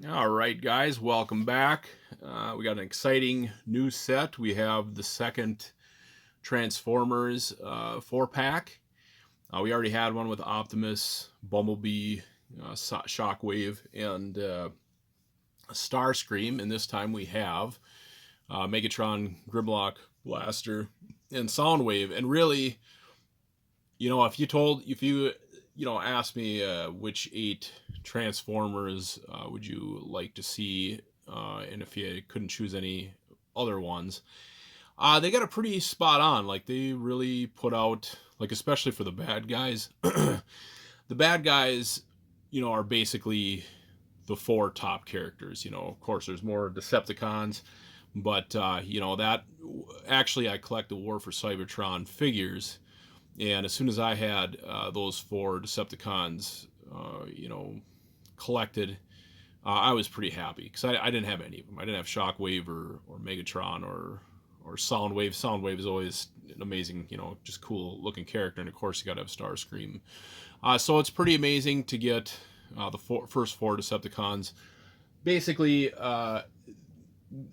All right, guys, welcome back. We got an exciting new set. We have the second Transformers 4 pack. We already had one with Optimus, Bumblebee, Shockwave, and Starscream, and this time we have Megatron, Grimlock, Blaster, and Soundwave. And really, if you asked me which 8 Transformers would you like to see, and if you couldn't choose any other ones, they got a pretty spot on. Like they really put out, like especially for the bad guys. The bad guys, are basically the 4 top characters. Of course, there's more Decepticons, but that actually I collect the War for Cybertron figures, and as soon as I had those 4 Decepticons, collected, I was pretty happy because I didn't have any of them. I didn't have Shockwave or Megatron or Soundwave. Soundwave is always an amazing, just cool looking character, and of course you got to have Starscream. So it's pretty amazing to get the first 4 Decepticons. Basically,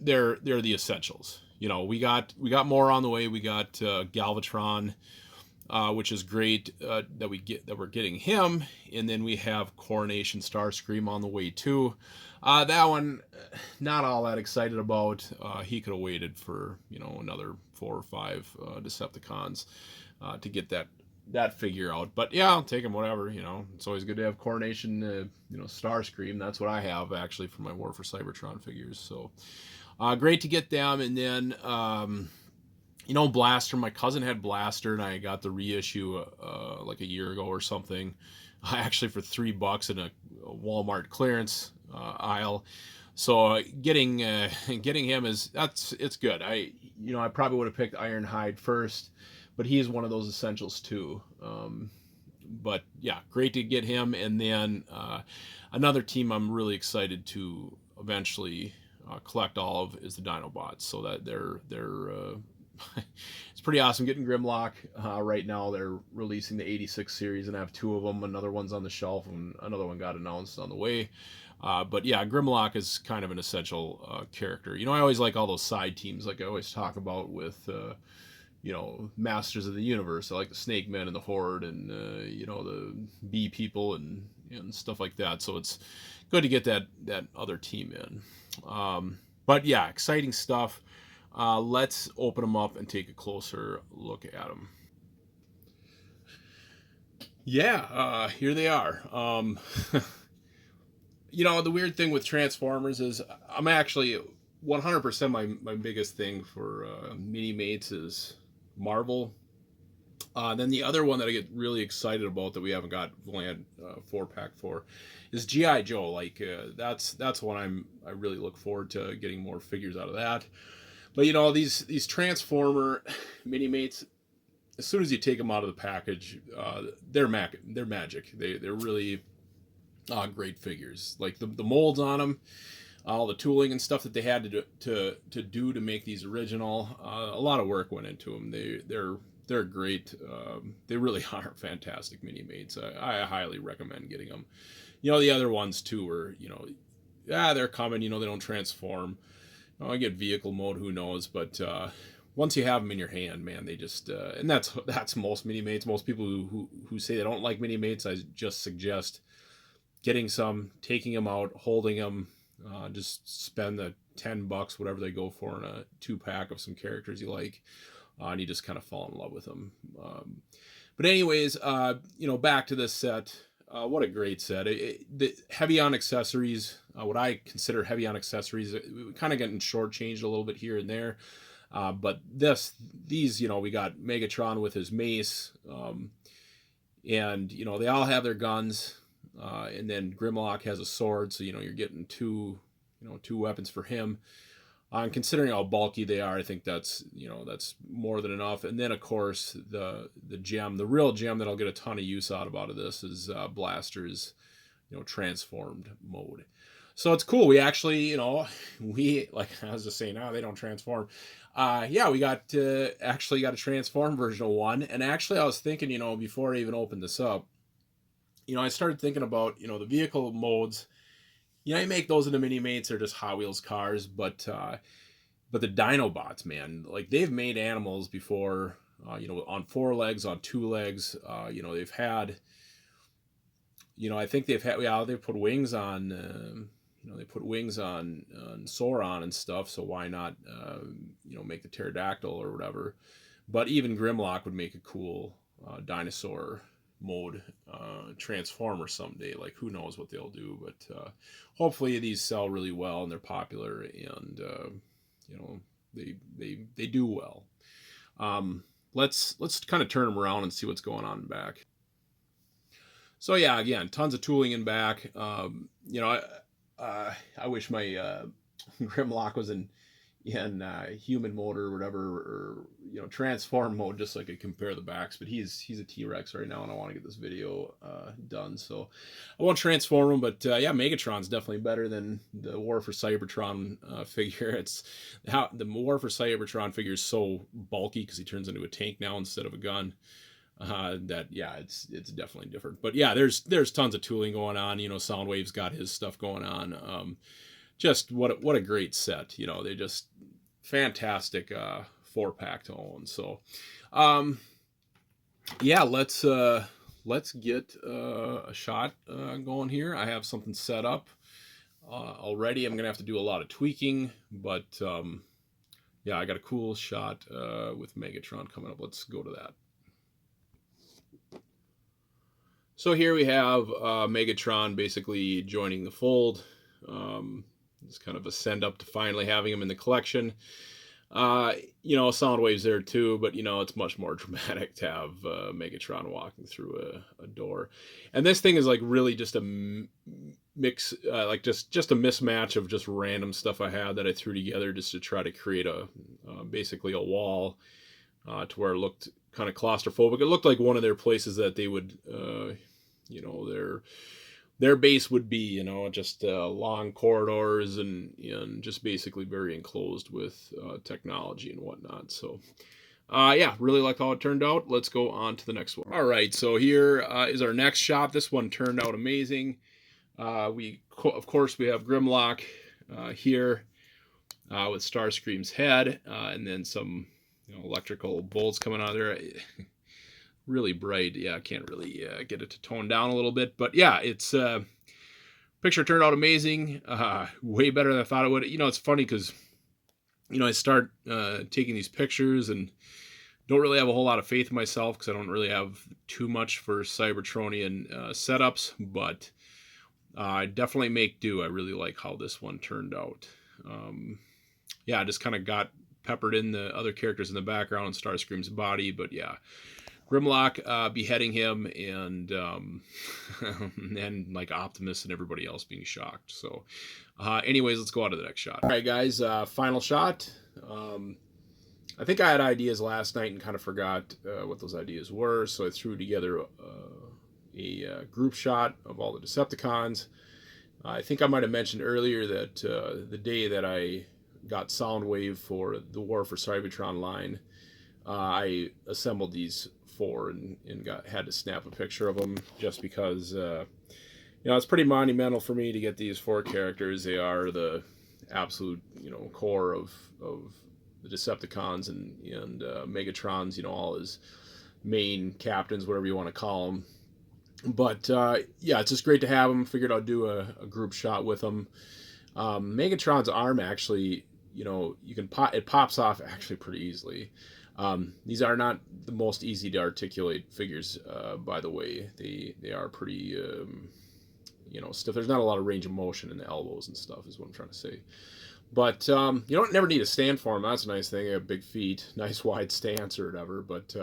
they're the essentials. We got more on the way. We got Galvatron, which is great that we're getting him, and then we have Coronation Starscream on the way too. That one, not all that excited about. He could have waited for another 4 or 5 Decepticons to get that figure out. But yeah, I'll take him. Whatever. It's always good to have Coronation. Starscream. That's what I have actually for my War for Cybertron figures. So great to get them, and then. Blaster. My cousin had Blaster, and I got the reissue like a year ago or something. Actually, for $3 in a Walmart clearance aisle. So getting him it's good. I probably would have picked Ironhide first, but he's one of those essentials too. But yeah, great to get him, and then another team I'm really excited to eventually collect all of is the Dinobots. So that they're it's pretty awesome getting Grimlock. Right now they're releasing the 86 series, and I have 2 of them. Another one's on the shelf, and another one got announced on the way. But yeah, Grimlock is kind of an essential character. I always like all those side teams, like I always talk about with Masters of the Universe. I like the Snake Men and the Horde, and the Bee People and stuff like that. So it's good to get that other team in. But yeah, exciting stuff. Let's open them up and take a closer look at them. Yeah, here they are. The weird thing with Transformers is I'm actually 100% my biggest thing for Minimates is Marvel. Then the other one that I get really excited about that we haven't got Land 4 pack for is GI Joe. Like that's one I really look forward to getting more figures out of that. But these Transformer Minimates, as soon as you take them out of the package, they're magic. They're really great figures. Like the molds on them, all the tooling and stuff that they had to do to make these original. A lot of work went into them. They're great. They really are fantastic Minimates. I highly recommend getting them. The other ones too are they're coming. They don't transform. I get vehicle mode, who knows? But once you have them in your hand, man, they just and that's most Minimates. Most people who say they don't like Minimates, I just suggest getting some, taking them out, holding them. Just spend the $10, whatever they go for, in a 2 pack of some characters you like, and you just kind of fall in love with them. But anyways, back to this set. What a great set. The heavy on accessories, what I consider heavy on accessories, kind of getting shortchanged a little bit here and there. But these, we got Megatron with his mace, and, they all have their guns, and then Grimlock has a sword, so, you're getting two weapons for him. And considering how bulky they are, I think that's more than enough. And then of course the real gem that I'll get a ton of use out of this is Blaster's transformed mode. So it's cool. We actually we, like I was just saying, they don't transform. Yeah, we actually got a transform version of one. And actually I was thinking, before I even opened this up, I started thinking about the vehicle modes. you make those into Minimates. They're just Hot Wheels cars, but the Dinobots, man, like they've made animals before, on 4 legs, on 2 legs. They've had, I think they've had, yeah, they put wings on, they put wings on Sauron and stuff. So why not, make the pterodactyl or whatever. But even Grimlock would make a cool dinosaur mode transformer someday. Like who knows what they'll do, but hopefully these sell really well and they're popular, and they do well. Let's kind of turn them around and see what's going on in back. So yeah, again, tons of tooling in back. I wish my Grimlock was in human mode or whatever, or transform mode, just so I could compare the backs. But he's a T-Rex right now, and I want to get this video done, so I won't transform him. But Megatron's definitely better than the War for Cybertron figure. It's how the War for Cybertron figure is so bulky because he turns into a tank now instead of a gun. It's definitely different. But yeah, there's tons of tooling going on. Soundwave's got his stuff going on. Just what a great set. They just fantastic 4-pack to own. So let's get a shot going here. I have something set up already. I'm gonna have to do a lot of tweaking, but I got a cool shot with Megatron coming up. Let's go to that. So here we have Megatron basically joining the fold. It's kind of a send up to finally having him in the collection. Soundwave's there too, but it's much more dramatic to have Megatron walking through a door. And this thing is like really just a mix, like just a mismatch of just random stuff I had that I threw together just to try to create basically a wall to where it looked kind of claustrophobic. It looked like one of their places that they would, their base would be, just long corridors and just basically very enclosed with technology and whatnot. So, really like how it turned out. Let's go on to the next one. All right, so here is our next shot. This one turned out amazing. Of course, we have Grimlock here with Starscream's head, and then some electrical bolts coming out of there. Really bright. Yeah, I can't really get it to tone down a little bit, but yeah, it's picture turned out amazing. Way better than I thought it would. It's funny because I start taking these pictures and don't really have a whole lot of faith in myself because I don't really have too much for Cybertronian setups, but I definitely make do. I really like how this one turned out. I just kind of got peppered in the other characters in the background and Starscream's body, but yeah, Grimlock beheading him, and and like Optimus and everybody else being shocked. So anyways, let's go on to the next shot. All right, guys, final shot. I think I had ideas last night and kind of forgot what those ideas were, so I threw together a group shot of all the Decepticons. I think I might have mentioned earlier that the day that I got Soundwave for the War for Cybertron line, I assembled these 4 and had to snap a picture of them just because it's pretty monumental for me to get these 4 characters. They are the absolute core of the Decepticons and Megatron's all his main captains, whatever you want to call them. But it's just great to have them. Figured I'd do a group shot with them. Megatron's arm actually, it pops off actually pretty easily. These are not the most easy to articulate figures, by the way. They are pretty, stiff. There's not a lot of range of motion in the elbows and stuff, is what I'm trying to say. But you don't never need a stand for them. That's a nice thing. They have big feet, nice wide stance or whatever. But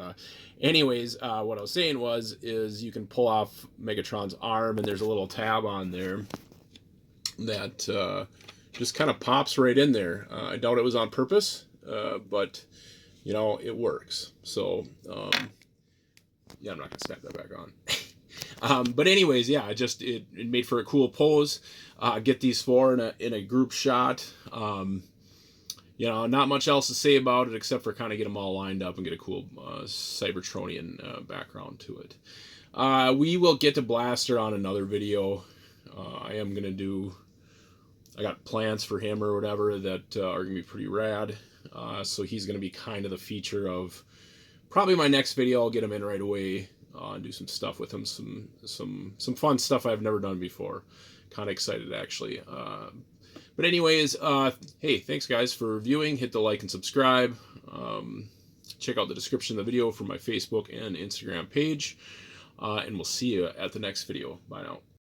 anyways, what I was saying is you can pull off Megatron's arm, and there's a little tab on there that just kind of pops right in there. I doubt it was on purpose, but it works. So, I'm not going to snap that back on. But anyways, it made for a cool pose. Get these 4 in a group shot. Not much else to say about it except for kind of get them all lined up and get a cool Cybertronian background to it. We will get to Blaster on another video. I am going to do I got plans for him or whatever that are gonna be pretty rad. So he's gonna be kind of the feature of probably my next video. I'll get him in right away and do some stuff with him, some fun stuff I've never done before. Kind of excited actually. But anyways, hey, thanks guys for viewing. Hit the like and subscribe. Check out the description of the video for my Facebook and Instagram page. And we'll see you at the next video. Bye now.